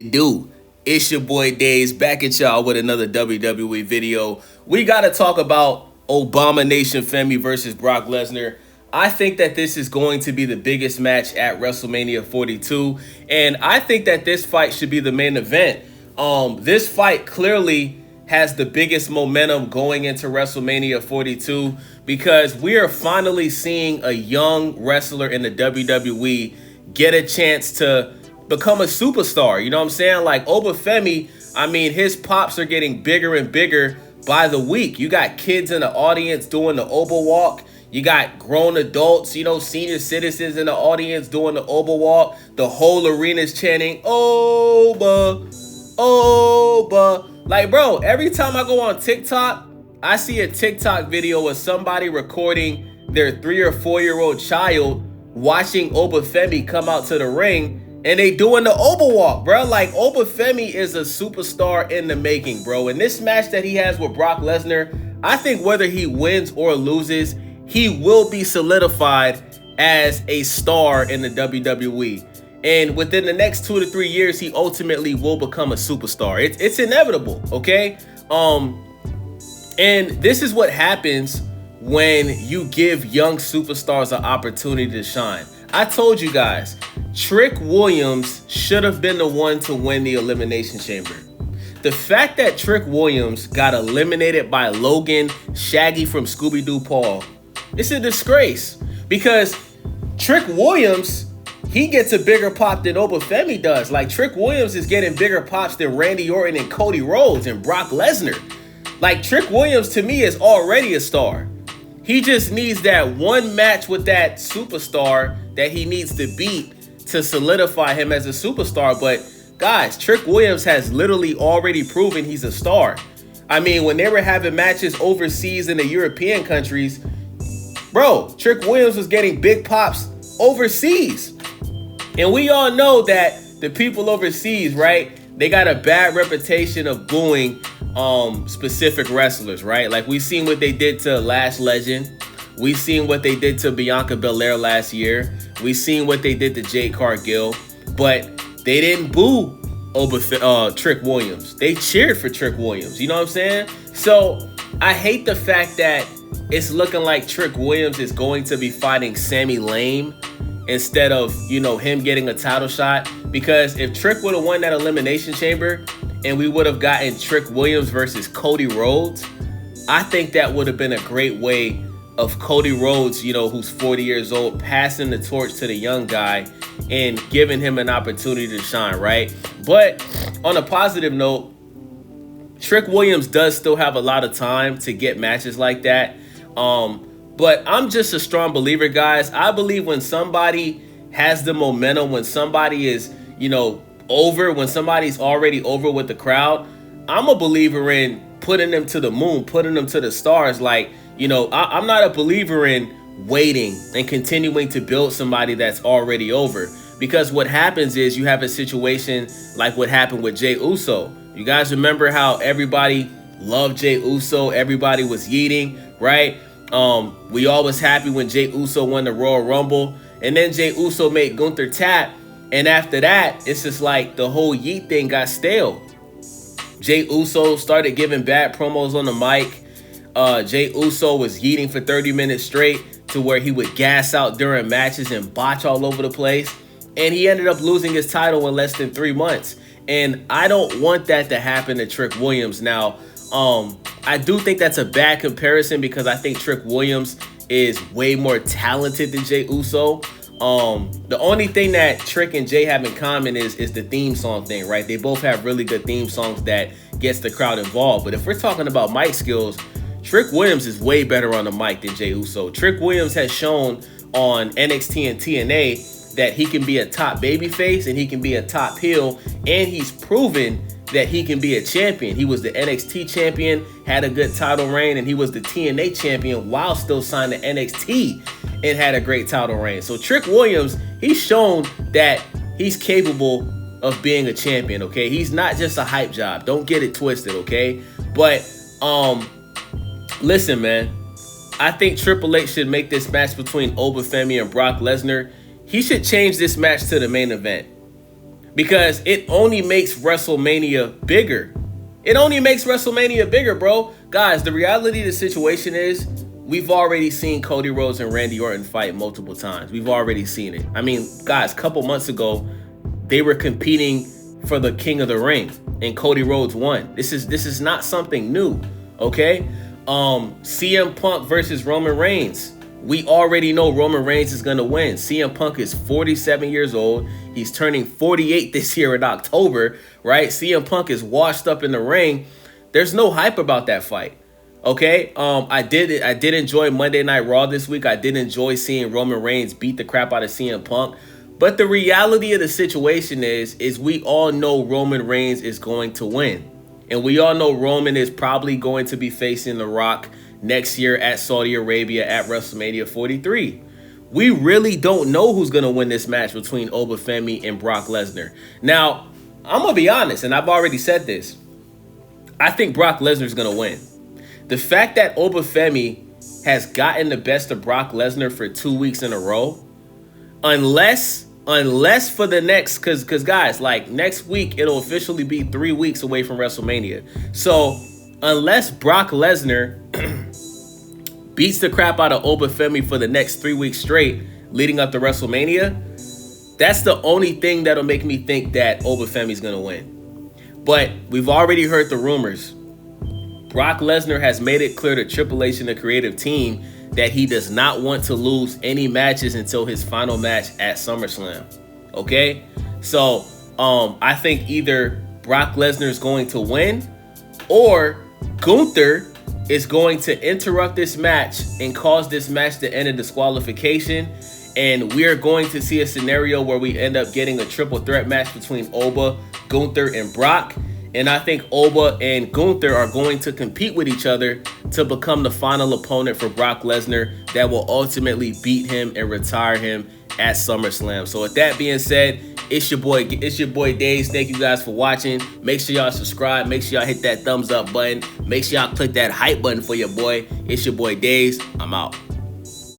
Do. It's your boy Days back at y'all with another WWE video. We got to talk about Obama Nation Femi versus Brock Lesnar. I think that this is going to be the biggest match at WrestleMania 42, and I think that this fight should be the main event. This fight clearly has the biggest momentum going into WrestleMania 42 because we are finally seeing a young wrestler in the WWE get a chance to become a superstar. You know what I'm saying? Like Oba Femi, I mean, his pops are getting bigger and bigger by the week. You got kids in the audience doing the Oba walk. You got grown adults, senior citizens in the audience doing the Oba walk. The whole arena's chanting, Oba, Oba. Like, bro, every time I go on TikTok, I see a TikTok video of somebody recording their 3 or 4-year-old child watching Oba Femi come out to the ring, and they doing the Oba walk, bro. Like, Oba Femi is a superstar in the making, bro. And this match that he has with Brock Lesnar, I think whether he wins or loses, he will be solidified as a star in the WWE. And within the next 2 to 3 years, he ultimately will become a superstar. It's inevitable, okay? And this is what happens when you give young superstars an opportunity to shine. I told you guys, Trick Williams should have been the one to win the Elimination Chamber. The fact that Trick Williams got eliminated by Logan Shaggy from Scooby-Doo Paul, it's a disgrace because Trick Williams, he gets a bigger pop than Oba Femi does. Like, Trick Williams is getting bigger pops than Randy Orton and Cody Rhodes and Brock Lesnar. Like, Trick Williams to me is already a star. He just needs that one match with that superstar that he needs to beat to solidify him as a superstar. But guys, Trick Williams has literally already proven he's a star. I mean, when they were having matches overseas in the European countries, bro, Trick Williams was getting big pops overseas. And we all know that the people overseas, right, they got a bad reputation of booing specific wrestlers, right? Like, we seen what they did to Lash Legend. We seen what they did to Bianca Belair last year. We seen what they did to Jade Cargill. But they didn't boo Trick Williams. They cheered for Trick Williams. You know what I'm saying? So I hate the fact that it's looking like Trick Williams is going to be fighting Sami Lame instead of, him getting a title shot. Because if Trick would have won that Elimination Chamber and we would have gotten Trick Williams versus Cody Rhodes, I think that would have been a great way of Cody Rhodes, who's 40 years old, passing the torch to the young guy and giving him an opportunity to shine, right? But on a positive note, Trick Williams does still have a lot of time to get matches like that. But I'm just a strong believer, guys. I believe when somebody has the momentum, when somebody is, over, when somebody's already over with the crowd, I'm a believer in putting them to the moon, putting them to the stars. Like, I'm not a believer in waiting and continuing to build somebody that's already over. Because what happens is you have a situation like what happened with Jey Uso. You guys remember how everybody loved Jey Uso? Everybody was yeeting, right? We all was happy when Jey Uso won the Royal Rumble. And then Jey Uso made Gunther tap. And after that, it's just like the whole yeet thing got stale. Jey Uso started giving bad promos on the mic. Jey Uso was yeeting for 30 minutes straight to where he would gas out during matches and botch all over the place. And he ended up losing his title in less than 3 months. And I don't want that to happen to Trick Williams. Now, I do think that's a bad comparison because I think Trick Williams is way more talented than Jey Uso. The only thing that Trick and Jay have in common is the theme song thing, right? They both have really good theme songs that gets the crowd involved. But if we're talking about mic skills, Trick Williams is way better on the mic than Jey Uso. Trick Williams has shown on NXT and TNA that he can be a top babyface and he can be a top heel, and he's proven that he can be a champion. He was the NXT champion, had a good title reign, and he was the TNA champion while still signed to NXT and had a great title reign. So Trick Williams, he's shown that he's capable of being a champion, okay? He's not just a hype job. Don't get it twisted, okay? But listen, man, I think Triple H should make this match between Oba Femi and Brock Lesnar. He should change this match to the main event. because it only makes WrestleMania bigger. It only makes WrestleMania bigger, bro. Guys, the reality of the situation is we've already seen Cody Rhodes and Randy Orton fight multiple times. We've already seen it. I mean, guys, a couple months ago, they were competing for the King of the Ring, and Cody Rhodes won. This is not something new, okay? CM Punk versus Roman Reigns. We already know Roman Reigns is going to win. CM Punk is 47 years old. He's turning 48 this year in October, right? CM Punk is washed up in the ring. There's no hype about that fight. Okay, I did enjoy Monday Night Raw this week. I did enjoy seeing Roman Reigns beat the crap out of CM Punk. But the reality of the situation is we all know Roman Reigns is going to win. And we all know Roman is probably going to be facing The Rock next year at Saudi Arabia at WrestleMania 43. We really don't know who's going to win this match between Oba Femi and Brock Lesnar. Now, I'm going to be honest, and I've already said this. I think Brock Lesnar is going to win. The fact that Oba Femi has gotten the best of Brock Lesnar for 2 weeks in a row, unless for the next, because guys, like next week, it'll officially be 3 weeks away from WrestleMania. So unless Brock Lesnar beats the crap out of Oba Femi for the next 3 weeks straight leading up to WrestleMania, that's the only thing that'll make me think that Oba Femi's going to win. But we've already heard the rumors. Brock Lesnar has made it clear to Triple H and the creative team that he does not want to lose any matches until his final match at SummerSlam. Okay? So, I think either Brock Lesnar is going to win or Gunther is going to interrupt this match and cause this match to end in disqualification. And we are going to see a scenario where we end up getting a triple threat match between Oba, Gunther, and Brock. And I think Oba and Gunther are going to compete with each other to become the final opponent for Brock Lesnar that will ultimately beat him and retire him at SummerSlam. So with that being said, it's your boy Daze. Thank you guys for watching. Make sure y'all subscribe. Make sure y'all hit that thumbs up button. Make sure y'all click that hype button for your boy. It's your boy Daze. I'm out.